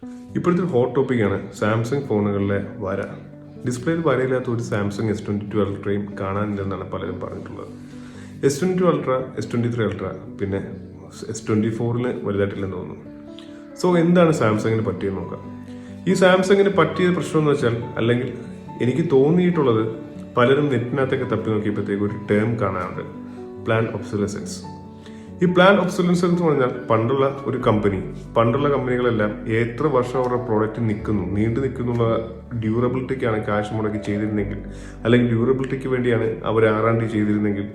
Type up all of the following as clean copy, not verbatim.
ഇപ്പോഴത്തെ ഒരു ഹോട്ട് ടോപ്പിക്കാണ് സാംസങ് ഫോണുകളിലെ വര. ഡിസ്പ്ലേയിൽ വരയില്ലാത്ത ഒരു സാംസങ് S22 അൾട്രയും കാണാനില്ലെന്നാണ് പലരും പറഞ്ഞിട്ടുള്ളത്. S22 അൾട്ര, S23 അൾട്ര, പിന്നെ S24 വലുതായിട്ടില്ലെന്ന് തോന്നുന്നു. സോ എന്താണ് സാംസങ്ങിന് പറ്റിയെന്ന് നോക്കാം. ഈ സാംസങ്ങിന് പറ്റിയ പ്രശ്നം എന്ന് വെച്ചാൽ, അല്ലെങ്കിൽ എനിക്ക് തോന്നിയിട്ടുള്ളത്, പലരും നെറ്റിനകത്തൊക്കെ തപ്പി നോക്കിയപ്പോഴത്തേക്ക് ഒരു ടേം കാണാറുണ്ട്, പ്ലാൻ ഒബ്സൊലസൻസ്. ഈ പ്ലാൻ ഒബ്സൊലസൻസ് എന്ന് പറഞ്ഞാൽ പണ്ടുള്ള കമ്പനികളെല്ലാം എത്ര വർഷം അവരുടെ പ്രോഡക്റ്റ് നീണ്ടു നിൽക്കുന്നുള്ള ഡ്യൂറബിലിറ്റിക്കാണ് കാശ് മുടക്കി ചെയ്തിരുന്നെങ്കിൽ, അല്ലെങ്കിൽ ഡ്യൂറബിലിറ്റിക്ക് വേണ്ടിയാണ് അവർ R&D ചെയ്തിരുന്നെങ്കിൽ,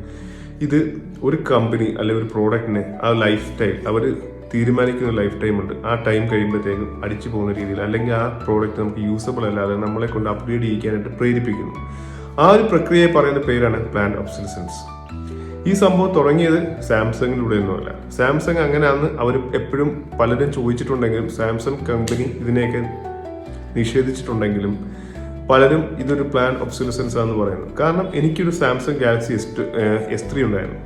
ഇത് ഒരു കമ്പനി അല്ലെങ്കിൽ ഒരു പ്രോഡക്റ്റിന് ആ ലൈഫ് ടൈം അവർ തീരുമാനിക്കുന്ന ലൈഫ് ടൈം ഉണ്ട്. ആ ടൈം കഴിയുമ്പോഴത്തേക്കും അടിച്ചു പോകുന്ന രീതിയിൽ, അല്ലെങ്കിൽ ആ പ്രോഡക്റ്റ് നമുക്ക് യൂസബിൾ അല്ലാതെ നമ്മളെ കൊണ്ട് അപ്ഗ്രേഡ് ചെയ്യിക്കാനായിട്ട് പ്രേരിപ്പിക്കുന്നു. ആ ഒരു പ്രക്രിയയെ പറയുന്ന പേരാണ് പ്ലാൻ ഒബ്സൊലസൻസ്. ഈ സംഭവം തുടങ്ങിയത് സാംസങ്ങിലൂടെ ഒന്നുമല്ല. സാംസങ് അങ്ങനെയാണെന്ന് അവർ എപ്പോഴും പലരും ചോദിച്ചിട്ടുണ്ടെങ്കിലും സാംസങ് കമ്പനി ഇതിനെയൊക്കെ നിഷേധിച്ചിട്ടുണ്ടെങ്കിലും പലരും ഇതൊരു പ്ലാൻ ഒബ്സൊലസൻസ് ആണെന്ന് പറയുന്നു. കാരണം എനിക്കൊരു സാംസങ് ഗാലക്സി S3 ഉണ്ടായിരുന്നു.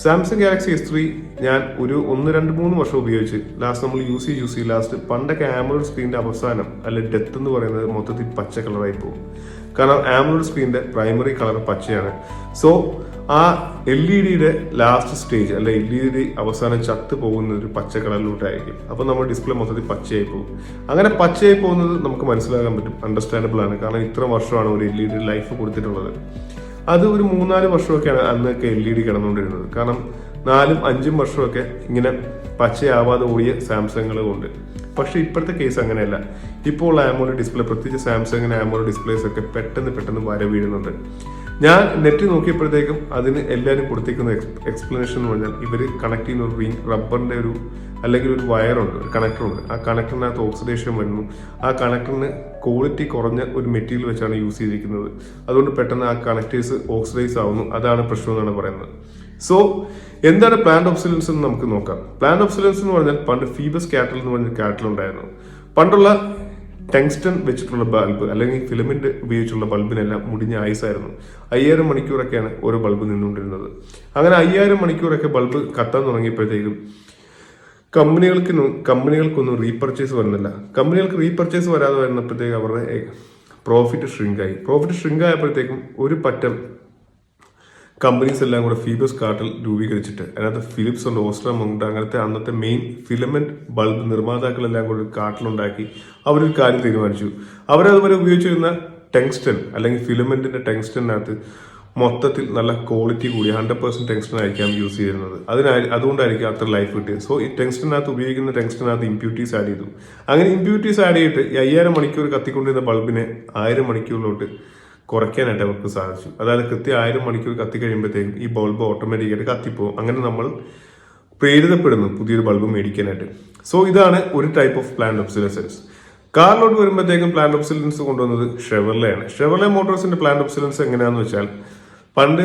സാംസങ് ഗാലക്സി S3 ഞാൻ ഒരു 1-2-3 വർഷം ഉപയോഗിച്ച് നമ്മൾ യൂസ് ചെയ്ത് ലാസ്റ്റ് പണ്ടൊക്കെ ആമോലെഡ് സ്ക്രീനിന്റെ അവസാനം അല്ലെങ്കിൽ ഡെത്ത് എന്ന് പറയുന്നത് മൊത്തത്തിൽ പച്ച കളറായി പോകും. കാരണം ആമോലെഡ് സ്ക്രീനിന്റെ പ്രൈമറി കളർ പച്ചയാണ്. സോ ആ LED ലാസ്റ്റ് സ്റ്റേജ് അല്ലെ LED അവസാനം ചത്തു പോകുന്നത് ഒരു പച്ച കളറിലോട്ടായിരിക്കും. അപ്പൊ നമ്മുടെ ഡിസ്പ്ലേ മൊത്തത്തിൽ പച്ചയായി പോകും. അങ്ങനെ പച്ചയായി പോകുന്നത് നമുക്ക് മനസ്സിലാക്കാൻ പറ്റും, അണ്ടർസ്റ്റാൻഡബിൾ ആണ്. കാരണം ഇത്ര വർഷമാണ് ഒരു LED ലൈഫ് കൊടുത്തിട്ടുള്ളത്. അത് ഒരു 3-4 വർഷമൊക്കെയാണ് അന്നൊക്കെ LED കിടന്നുകൊണ്ടിരുന്നത്. കാരണം 4-5 വർഷമൊക്കെ ഇങ്ങനെ പച്ചയാവാതെ ഓടിയ സാംസങ്ങുകളും ഉണ്ട്. പക്ഷെ ഇപ്പോഴത്തെ കേസ് അങ്ങനെയല്ല. ഇപ്പോൾ ആമോലെഡ് ഡിസ്പ്ലേ, പ്രത്യേകിച്ച് സാംസങ്ങിന് ആമോലെഡ് ഡിസ്പ്ലേസ് ഒക്കെ പെട്ടെന്ന് വര വീഴുന്നുണ്ട്. ഞാൻ നെറ്റ് നോക്കിയപ്പോഴത്തേക്കും അതിന് എല്ലാവരും കൊടുത്തേക്കുന്ന എക്സ്പ്ലനേഷൻ എന്ന് പറഞ്ഞാൽ, ഇവർ കണക്ട് ചെയ്യുന്ന ഒരു റബ്ബറിന്റെ അല്ലെങ്കിൽ ഒരു വയറുണ്ട്, ഒരു കണക്ടറുണ്ട്. ആ കണക്ടറിനകത്ത് ഓക്സിഡേഷൻ വരുന്നു. ആ കണക്ടറിന് ക്വാളിറ്റി കുറഞ്ഞ ഒരു മെറ്റീരിയൽ വെച്ചാണ് യൂസ് ചെയ്തിരിക്കുന്നത്. അതുകൊണ്ട് പെട്ടെന്ന് ആ കണക്ടേഴ്സ് ഓക്സിഡൈസ് ആവുന്നു. അതാണ് പ്രശ്നം എന്നാണ് പറയുന്നത്. സോ എന്താണ് പ്ലാന്റ് ഒബ്സൊലസൻസ് എന്ന് നമുക്ക് നോക്കാം. പ്ലാന്റ് ഒബ്സൊലസൻസ് എന്ന് പറഞ്ഞാൽ, പണ്ട് ഫീബസ് കാറ്റൽ എന്ന് പറഞ്ഞ കാറ്റൽ ഉണ്ടായിരുന്നു. പണ്ടുള്ള ടങ്സ്റ്റൺ വെച്ചിട്ടുള്ള ബൾബ് അല്ലെങ്കിൽ ഫിലമെന്റ് ഉപയോഗിച്ചുള്ള ബൾബിനെല്ലാം മുടിഞ്ഞ ആയുസായിരുന്നു. 5000 മണിക്കൂറൊക്കെയാണ് ഓരോ ബൾബ് നിന്നുകൊണ്ടിരുന്നത്. അങ്ങനെ 5000 മണിക്കൂറൊക്കെ ബൾബ് കത്താൻ തുടങ്ങിയപ്പോഴത്തേക്കും കമ്പനികൾക്കൊന്നും റീപർച്ചേസ് വരുന്നില്ല. കമ്പനികൾക്ക് റീപർച്ചേസ് വരാതെ വരുന്നപ്പോഴത്തേക്ക് അവരുടെ പ്രോഫിറ്റ് ഷ്രിങ്ക് ആയപ്പോഴത്തേക്കും ഒരു പറ്റം കമ്പനീസ് എല്ലാം കൂടെ ഫീബസ് കാർട്ടൽ രൂപീകരിച്ചിട്ട്, അതിനകത്ത് ഫിലിപ്സ് ഉണ്ട്, ഓസ്ട്രം ഉണ്ട്, അങ്ങനത്തെ അന്നത്തെ മെയിൻ ഫിലമെന്റ് ബൾബ് നിർമ്മാതാക്കളെല്ലാം കൂടെ ഒരു കാർട്ടലുണ്ടാക്കി അവരൊരു കാര്യം തീരുമാനിച്ചു. അവരതുവരെ ഉപയോഗിച്ചിരുന്ന ടങ്സ്റ്റൺ അല്ലെങ്കിൽ ഫിലമെന്റിന്റെ ടങ്സ്റ്റണിനകത്ത് മൊത്തത്തിൽ നല്ല ക്വാളിറ്റി കൂടി 100% ടങ്സ്റ്റൺ ആയിരിക്കാം യൂസ് ചെയ്തിരുന്നത്. അതുകൊണ്ടായിരിക്കും അത്ര ലൈഫ് കിട്ടിയത്. സോ ഈ ടങ്സ്റ്റണിനകത്ത് ഉപയോഗിക്കുന്ന ടങ്സ്റ്റണിനകത്ത് ഇമ്പ്യൂരിറ്റീസ് ആഡ് ചെയ്തു. അങ്ങനെ ഇമ്പ്യൂരിറ്റീസ് ആഡ് ചെയ്തിട്ട് 5000 മണിക്കൂർ കത്തിക്കൊണ്ടിരുന്ന ബൾബിനെ 1000 മണിക്കൂറിലോട്ട് കുറയ്ക്കാനായിട്ട് അവർക്ക് സാധിച്ചു. അതായത് കൃത്യം 1000 മണിക്കൂർ കത്തിക്കഴിയുമ്പോഴത്തേക്കും ഈ ബൾബ് ഓട്ടോമാറ്റിക്കായിട്ട് കത്തിപ്പോകും. അങ്ങനെ നമ്മൾ പ്രേരിതപ്പെടുന്നു പുതിയൊരു ബൾബ് മേടിക്കാനായിട്ട്. സോ ഇതാണ് ഒരു ടൈപ്പ് ഓഫ് പ്ലാന്റ് ഒബ്സൊലസൻസ്. കാറിലോട്ട് വരുമ്പോഴത്തേക്കും പ്ലാന്റ് ഒബ്സൊലസൻസ് കൊണ്ടുവന്നത് ഷെവർലെയാണ്. ഷെവർലെ മോട്ടോഴ്സിന്റെ പ്ലാന്റ് ഒബ്സൊലസൻസ് എങ്ങനെയാണെന്ന് വെച്ചാൽ, പണ്ട്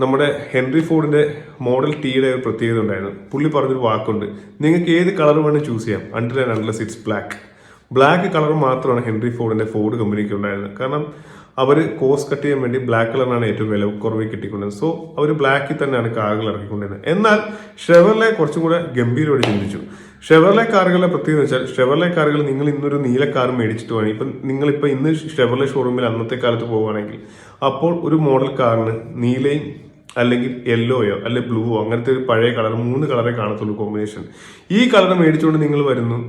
നമ്മുടെ ഹെൻറി ഫോർഡിന്റെ മോഡൽ ടിയുടെ ഒരു പ്രത്യേകത ഉണ്ടായിരുന്നു. പുള്ളി പറഞ്ഞൊരു വാക്കുണ്ട്, നിങ്ങൾക്ക് ഏത് കളർ വേണം ചൂസ് ചെയ്യാം, അൺലെസ് ഇറ്റ്സ് ബ്ലാക്ക് കളർ മാത്രമാണ് ഹെൻറി ഫോർഡ് കമ്പനിക്ക് ഉണ്ടായിരുന്നത്. കാരണം അവർ കോസ്റ്റ് കട്ട് ചെയ്യാൻ വേണ്ടി ബ്ലാക്ക് കളറിനാണ് ഏറ്റവും വില കുറവ് കിട്ടിക്കൊണ്ടിരുന്നത്. സോ അവർ ബ്ലാക്കിൽ തന്നെയാണ് കാറുകൾ ഇറക്കിക്കൊണ്ടിരുന്നത്. എന്നാൽ ഷെവർലെ കുറച്ചും കൂടെ ഗംഭീരമായിട്ട് ചിന്തിച്ചു. ഷെവർലെ കാറുകളുടെ പ്രത്യേകത വെച്ചാൽ, ഷെവർലെ കാറുകൾ നിങ്ങൾ ഇന്നൊരു നീല കാർ മേടിച്ചിട്ട് വേണം, നിങ്ങളിപ്പോൾ ഇന്ന് ഷെവർലെ ഷോറൂമിൽ അന്നത്തെ കാലത്ത് പോവുകയാണെങ്കിൽ അപ്പോൾ ഒരു മോഡൽ കാറിന് നീലയും അല്ലെങ്കിൽ യെല്ലോയോ അല്ലെങ്കിൽ ബ്ലൂവോ അങ്ങനത്തെ ഒരു പഴയ കളർ 3 കളറേ കാണത്തുള്ളൂ കോമ്പിനേഷൻ. ഈ കളർ മേടിച്ചുകൊണ്ട് നിങ്ങൾ വരുന്നു,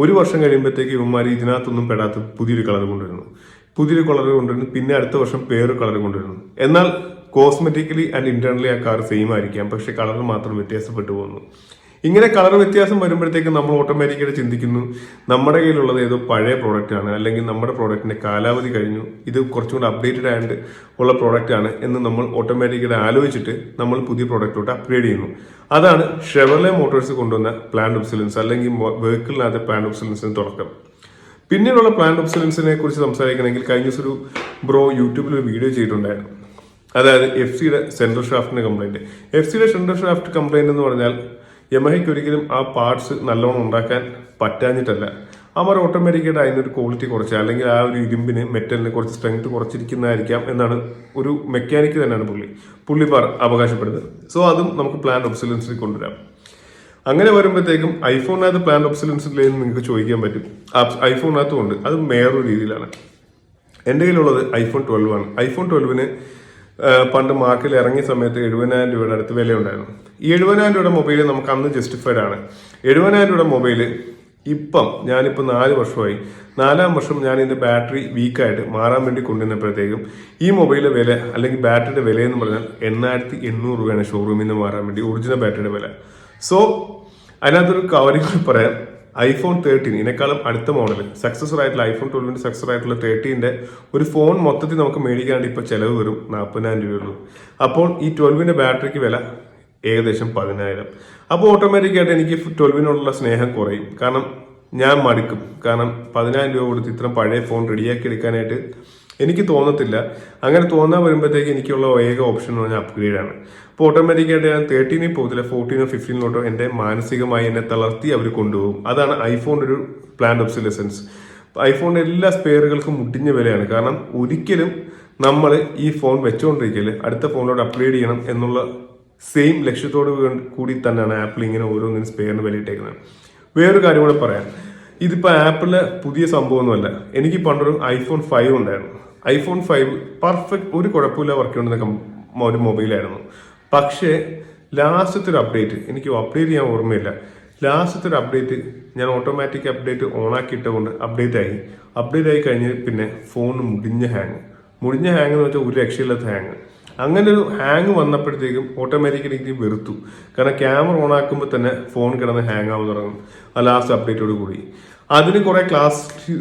1 വർഷം കഴിയുമ്പോഴത്തേക്ക് ഇവന്മാർ ഇതിനകത്തൊന്നും പെടാത്ത പുതിയൊരു കളർ കൊണ്ടുവരുന്നു, പിന്നെ അടുത്ത വർഷം വേറൊരു കളർ കൊണ്ടുവരുന്നു. എന്നാൽ കോസ്മെറ്റിക്കലി ആൻഡ് ഇന്റേണലി ആ കാർ സെയിം ആയിരിക്കാം, പക്ഷെ കളർ മാത്രം വ്യത്യാസപ്പെട്ടു പോകുന്നു. ഇങ്ങനെ കളർ വ്യത്യാസം വരുമ്പോഴത്തേക്ക് നമ്മൾ ഓട്ടോമാറ്റിക്കായിട്ട് ചിന്തിക്കുന്നു, നമ്മുടെ കയ്യിലുള്ളത് ഏതോ പഴയ പ്രോഡക്റ്റ് ആണ്, അല്ലെങ്കിൽ നമ്മുടെ പ്രോഡക്റ്റിന്റെ കാലാവധി കഴിഞ്ഞു, ഇത് കുറച്ചും കൂടെ അപ്ഡേറ്റഡ് ആയിട്ട് ഉള്ള പ്രോഡക്റ്റ് ആണ് എന്ന് നമ്മൾ ഓട്ടോമാറ്റിക്കായിട്ട് ആലോചിച്ചിട്ട് നമ്മൾ പുതിയ പ്രോഡക്റ്റിലോട്ട് അപ്ഗ്രേഡ് ചെയ്യുന്നു. അതാണ് ഷെവർലെ മോട്ടോഴ്സ് കൊണ്ടുവന്ന പ്ലാന്റ് ഒബ്സൊലസൻസ് അല്ലെങ്കിൽ വെഹിക്കിളിനകത്ത് പ്ലാന്റ് ഒബ്സൊലസൻസിന് തുടക്കം. പിന്നീടുള്ള പ്ലാന്റ് ഒബ്സൊലസൻസിനെ കുറിച്ച് സംസാരിക്കണമെങ്കിൽ, കഴിഞ്ഞ ദിവസം ഒരു ബ്രോ യൂട്യൂബിൽ ഒരു വീഡിയോ ചെയ്തിട്ടുണ്ടായിരുന്നു. അതായത് FC-യുടെ സെൻട്രൽ ഷാഫ്റ്റിന്റെ കംപ്ലൈന്റ്. FC-യുടെ സെൻട്രൽ ഷാഫ്റ്റ് കംപ്ലൈന്റ് എന്ന് പറഞ്ഞാൽ, യമഹയ്ക്ക് ഒരിക്കലും ആ പാർട്സ് നല്ലോണം ഉണ്ടാക്കാൻ പറ്റാഞ്ഞിട്ടല്ല, അവർ ഓട്ടോമാറ്റിക്കായിട്ട് അതിനൊരു ക്വാളിറ്റി കുറച്ച്, അല്ലെങ്കിൽ ആ ഒരു ഇരുമ്പിന് മെറ്റലിന് കുറച്ച് സ്ട്രെങ്ത് കുറച്ചിരിക്കുന്നതായിരിക്കാം എന്നാണ് ഒരു മെക്കാനിക്ക് തന്നെയാണ് പുള്ളി അവകാശപ്പെടുന്നത്. സോ അതും നമുക്ക് പ്ലാന്റ് ഒബ്സൊലസൻസിൽ കൊണ്ടുവരാം. അങ്ങനെ വരുമ്പോഴത്തേക്കും ഐഫോണിനകത്ത് പ്ലാൻ ഒബ്സലൻസ് ഇല്ലെന്ന് നിങ്ങൾക്ക് ചോദിക്കാൻ പറ്റും. ഐഫോണിനകത്തും ഉണ്ട്, അത് വേറൊരു രീതിയിലാണ്. എൻ്റെ കയ്യിലുള്ളത് ഐഫോൺ 12 ആണ്. ഐഫോൺ 12 പണ്ട് മാർക്കറ്റിൽ ഇറങ്ങിയ സമയത്ത് 70,000 രൂപയുടെ അടുത്ത് വില ഉണ്ടായിരുന്നു. ഈ 70,000 രൂപയുടെ മൊബൈൽ നമുക്ക് അന്ന് ജസ്റ്റിഫൈഡ് ആണ്. 70,000 രൂപയുടെ മൊബൈല് ഞാനിപ്പോൾ 4 വർഷമായി. 4-ാം വർഷം ഞാൻ ഇതിന്റെ ബാറ്ററി വീക്കായിട്ട് മാറാൻ വേണ്ടി കൊണ്ടുവന്നപ്പോഴത്തേക്കും ഈ മൊബൈലിലെ വില അല്ലെങ്കിൽ ബാറ്ററിയുടെ വില എന്ന് പറഞ്ഞാൽ 8,800 രൂപയാണ് ഷോറൂമിൽ നിന്ന് മാറാൻ വേണ്ടി ഒറിജിനൽ ബാറ്ററിയുടെ വില. സോ അതിനകത്തൊരു കാര്യം കൂടി പറയാം. ഐഫോൺ 13 ഇതിനേക്കാളും അടുത്ത മോഡൽ സക്സസർ ആയിട്ടുള്ള ഐഫോൺ 12 സക്സസർ ആയിട്ടുള്ള 13 ഒരു ഫോൺ മൊത്തത്തിൽ നമുക്ക് മേടിക്കാണ്ട് ഇപ്പോൾ ചിലവ് വരും 40,000 രൂപയുള്ളൂ. അപ്പോൾ ഈ 12 ബാറ്ററിക്ക് വില ഏകദേശം 10,000. അപ്പോൾ ഓട്ടോമാറ്റിക്കായിട്ട് എനിക്ക് 12 സ്നേഹം കുറയും. കാരണം ഞാൻ മടുക്കും. കാരണം 10,000 രൂപ കൊടുത്ത് ഇത്രയും പഴയ ഫോൺ റെഡിയാക്കി എടുക്കാനായിട്ട് എനിക്ക് തോന്നത്തില്ല. അങ്ങനെ തോന്നാൻ വരുമ്പോഴത്തേക്ക് എനിക്കുള്ള ഏക ഓപ്ഷൻ എന്ന് പറഞ്ഞാൽ അപ്ഗ്രേഡ് ആണ്. അപ്പോൾ ഓട്ടോമാറ്റിക്കായിട്ട് ഞാൻ 13 പോകത്തില്ല, 14 15 എൻ്റെ മാനസികമായി എന്നെ തളർത്തി അവർ കൊണ്ടുപോകും. അതാണ് ഐഫോണിൻ്റെ ഒരു പ്ലാൻഡ് ഒബ്സൊലസൻസ്. ഐഫോണിൻ്റെ എല്ലാ സ്പെയറുകൾക്കും മുട്ടിഞ്ഞ വിലയാണ്. കാരണം ഒരിക്കലും നമ്മൾ ഈ ഫോൺ വെച്ചുകൊണ്ടിരിക്കല് അടുത്ത ഫോണിലോട് അപ്ഗ്രേഡ് ചെയ്യണം എന്നുള്ള സെയിം ലക്ഷ്യത്തോട് കൂടി തന്നെയാണ് ആപ്പിൾ ഇങ്ങനെ ഓരോന്നിനും സ്പെയറിന് വിലയിട്ടേക്കുന്നത്. വേറൊരു കാര്യം കൂടെ പറയാം. ഇതിപ്പോൾ ആപ്പിളിലെ പുതിയ സംഭവമൊന്നുമല്ല. എനിക്ക് പണ്ടൊരു ഐഫോൺ 5 ഉണ്ടായിരുന്നു. ഐഫോൺ 5 പെർഫെക്റ്റ്, ഒരു കുഴപ്പമില്ല വർക്ക് ചെയ്യുന്ന ഒരു മൊബൈലായിരുന്നു. പക്ഷേ ലാസ്റ്റത്തെ ഒരു അപ്ഡേറ്റ്, എനിക്ക് അപ്ഡേറ്റ് ചെയ്യാൻ ഓർമ്മയില്ല. ലാസ്റ്റത്തെ ഒരു അപ്ഡേറ്റ് ഞാൻ ഓട്ടോമാറ്റിക് അപ്ഡേറ്റ് ഓണാക്കിയിട്ടുകൊണ്ട് അപ്ഡേറ്റ് ആയി കഴിഞ്ഞ് പിന്നെ ഫോൺ മുടിഞ്ഞ ഹാങ് എന്ന് വെച്ചാൽ ഒരു രക്ഷയില്ലാത്ത ഹാങ്. അങ്ങനെ ഒരു ഹാങ് വന്നപ്പോഴത്തേക്കും ഓട്ടോമാറ്റിക്കലി എനിക്ക് വെറുത്തു. കാരണം ക്യാമറ ഓൺ ആക്കുമ്പോൾ തന്നെ ഫോൺ കിടന്ന് ഹാങ് ആവാൻ തുടങ്ങും ആ ലാസ്റ്റ് അപ്ഡേറ്റോട് കൂടി. അതിന് കുറെ ക്ലാസ്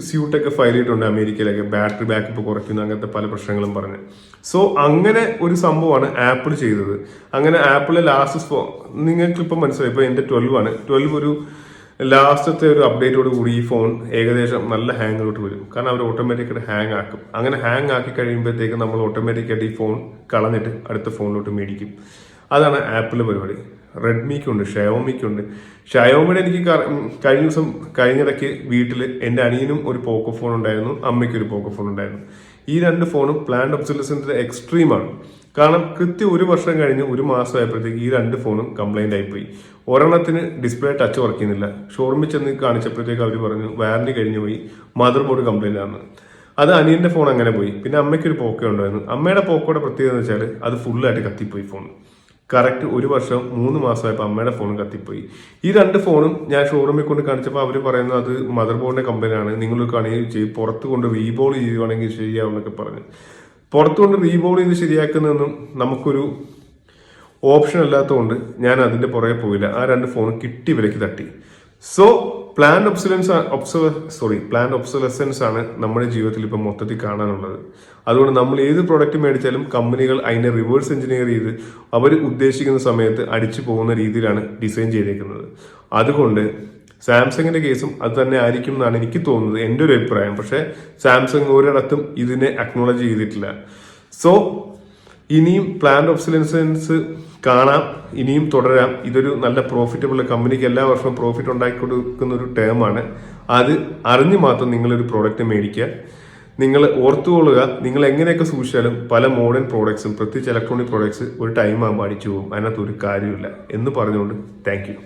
സ്യൂട്ടൊക്കെ ഫയൽ ചെയ്തിട്ടുണ്ട് അമേരിക്കയിലൊക്കെ, ബാറ്ററി ബാക്കപ്പ് കുറയ്ക്കുന്നു, അങ്ങനത്തെ പല പ്രശ്നങ്ങളും പറഞ്ഞ്. സോ അങ്ങനെ ഒരു സംഭവമാണ് ആപ്പിൾ ചെയ്തത്. അങ്ങനെ ആപ്പിളിലെ ലാസ്റ്റ് നിങ്ങൾക്ക് ഇപ്പം മനസ്സിലായി. ഇപ്പൊ എന്റെ 12 ആണ്. 12 ഒരു ലാസ്റ്റത്തെ ഒരു അപ്ഡേറ്റോട് കൂടി ഈ ഫോൺ ഏകദേശം നല്ല ഹാങ്ങിലോട്ട് വരും. കാരണം അവർ ഓട്ടോമാറ്റിക്കായിട്ട് ഹാങ് ആക്കും. അങ്ങനെ ഹാങ് ആക്കി കഴിയുമ്പോഴത്തേക്ക് നമ്മൾ ഓട്ടോമാറ്റിക്കായിട്ട് ഈ ഫോൺ കളഞ്ഞിട്ട് അടുത്ത ഫോണിലോട്ട് മേടിക്കും. അതാണ് ആപ്പിളിന്റെ പരിപാടി. റെഡ്മിക്കുണ്ട്, ഷയോമിക്കുണ്ട്. ഷയോമിയുടെ എനിക്ക് കഴിഞ്ഞിടയ്ക്ക് വീട്ടിൽ എൻ്റെ അനിയനും ഒരു പോക്കോ ഫോൺ ഉണ്ടായിരുന്നു, അമ്മയ്ക്കൊരു പോക്കോ ഫോൺ ഉണ്ടായിരുന്നു. ഈ 2 ഫോണും പ്ലാൻഡ് ഒബ്സൊലസൻസിന്റെ എക്സ്ട്രീമാണ്. കാരണം കൃത്യം 1 വർഷം കഴിഞ്ഞ് 1 മാസമായപ്പോഴത്തേക്ക് ഈ 2 ഫോണും കംപ്ലൈന്റ് ആയിപ്പോയി. ഒരെണ്ണത്തിന് ഡിസ്പ്ലേ ടച്ച് വർക്ക് ചെയ്യുന്നില്ല. ഷോറൂമിൽ ചെന്ന് കാണിച്ചപ്പോഴത്തേക്ക് അവർ പറഞ്ഞു വാറന്റി കഴിഞ്ഞു പോയി, മദർ ബോർഡ് കംപ്ലൈന്റ് ആണ്. അത് അനിയന്റെ ഫോൺ അങ്ങനെ പോയി. പിന്നെ അമ്മയ്ക്കൊരു പോക്കോ ഉണ്ടായിരുന്നു. അമ്മയുടെ പോക്കോയുടെ പ്രത്യേകത എന്ന് വെച്ചാൽ അത് ഫുള്ളായിട്ട് കത്തിപ്പോയി ഫോൺ. കറക്റ്റ് 1 വർഷം 3 മാസമായപ്പോൾ അമ്മയുടെ ഫോൺ കത്തിപ്പോയി. ഈ 2 ഫോണും ഞാൻ ഷോറൂമിൽ കൊണ്ട് കാണിച്ചപ്പോൾ അവർ പറയുന്നത് അത് മദർ ബോർഡിന്റെ കംപ്ലൈന്റ് ആണ്, നിങ്ങൾ പുറത്ത് കൊണ്ട് റീബോൾ ചെയ്യുവാണെങ്കിൽ ശരിയാവുന്നൊക്കെ പറഞ്ഞു. പുറത്ത് കൊണ്ട് റീബോൾ ചെയ്ത് ശരിയാക്കുന്നതൊന്നും നമുക്കൊരു ഓപ്ഷൻ അല്ലാത്തതുകൊണ്ട് ഞാൻ അതിന്റെ പുറകെ പോയില്ല. ആ 2 ഫോണും കിട്ടി വിലയ്ക്ക് തട്ടി. സോ പ്ലാൻഡ് ഒബ്സൊലസൻസ് ആണ് നമ്മുടെ ജീവിതത്തിൽ ഇപ്പം മൊത്തത്തിൽ കാണാനുള്ളത്. അതുകൊണ്ട് നമ്മൾ ഏത് പ്രോഡക്റ്റ് മേടിച്ചാലും കമ്പനികൾ അതിനെ റിവേഴ്സ് എഞ്ചിനീയർ ചെയ്ത് അവർ ഉദ്ദേശിക്കുന്ന സമയത്ത് അടിച്ചു പോകുന്ന രീതിയിലാണ് ഡിസൈൻ ചെയ്തേക്കുന്നത്. അതുകൊണ്ട് സാംസങ്ങിന്റെ കേസും അത് തന്നെ ആയിരിക്കും എന്നാണ് എനിക്ക് തോന്നുന്നത്, എൻ്റെ ഒരു അഭിപ്രായം. പക്ഷെ സാംസങ് ഒരിടത്തും ഇതിനെ അക്നോളജ് ചെയ്തിട്ടില്ല. സോ ഇനിയും പ്ലാൻഡ് ഒബ്സൊലസൻസ് കാണാം, ഇനിയും തുടരാം. ഇതൊരു നല്ല പ്രോഫിറ്റബിൾ, കമ്പനിക്ക് എല്ലാ വർഷവും പ്രോഫിറ്റ് ഉണ്ടാക്കി കൊടുക്കുന്ന ഒരു ടേമാണ്. അത് അറിഞ്ഞു മാത്രം നിങ്ങളൊരു പ്രോഡക്റ്റ് മേടിക്കുക. നിങ്ങൾ ഓർത്തുകൊള്ളുക, നിങ്ങൾ എങ്ങനെയൊക്കെ സൂക്ഷിച്ചാലും പല മോഡേൺ പ്രോഡക്ട്സും, പ്രത്യേകിച്ച് ഇലക്ട്രോണിക് പ്രോഡക്ട്സ് ഒരു ടൈം ആകുമ്പോൾ അടിച്ചു പോകും. അതിനകത്ത് ഒരു കാര്യമില്ല എന്ന് പറഞ്ഞുകൊണ്ട് താങ്ക് യു.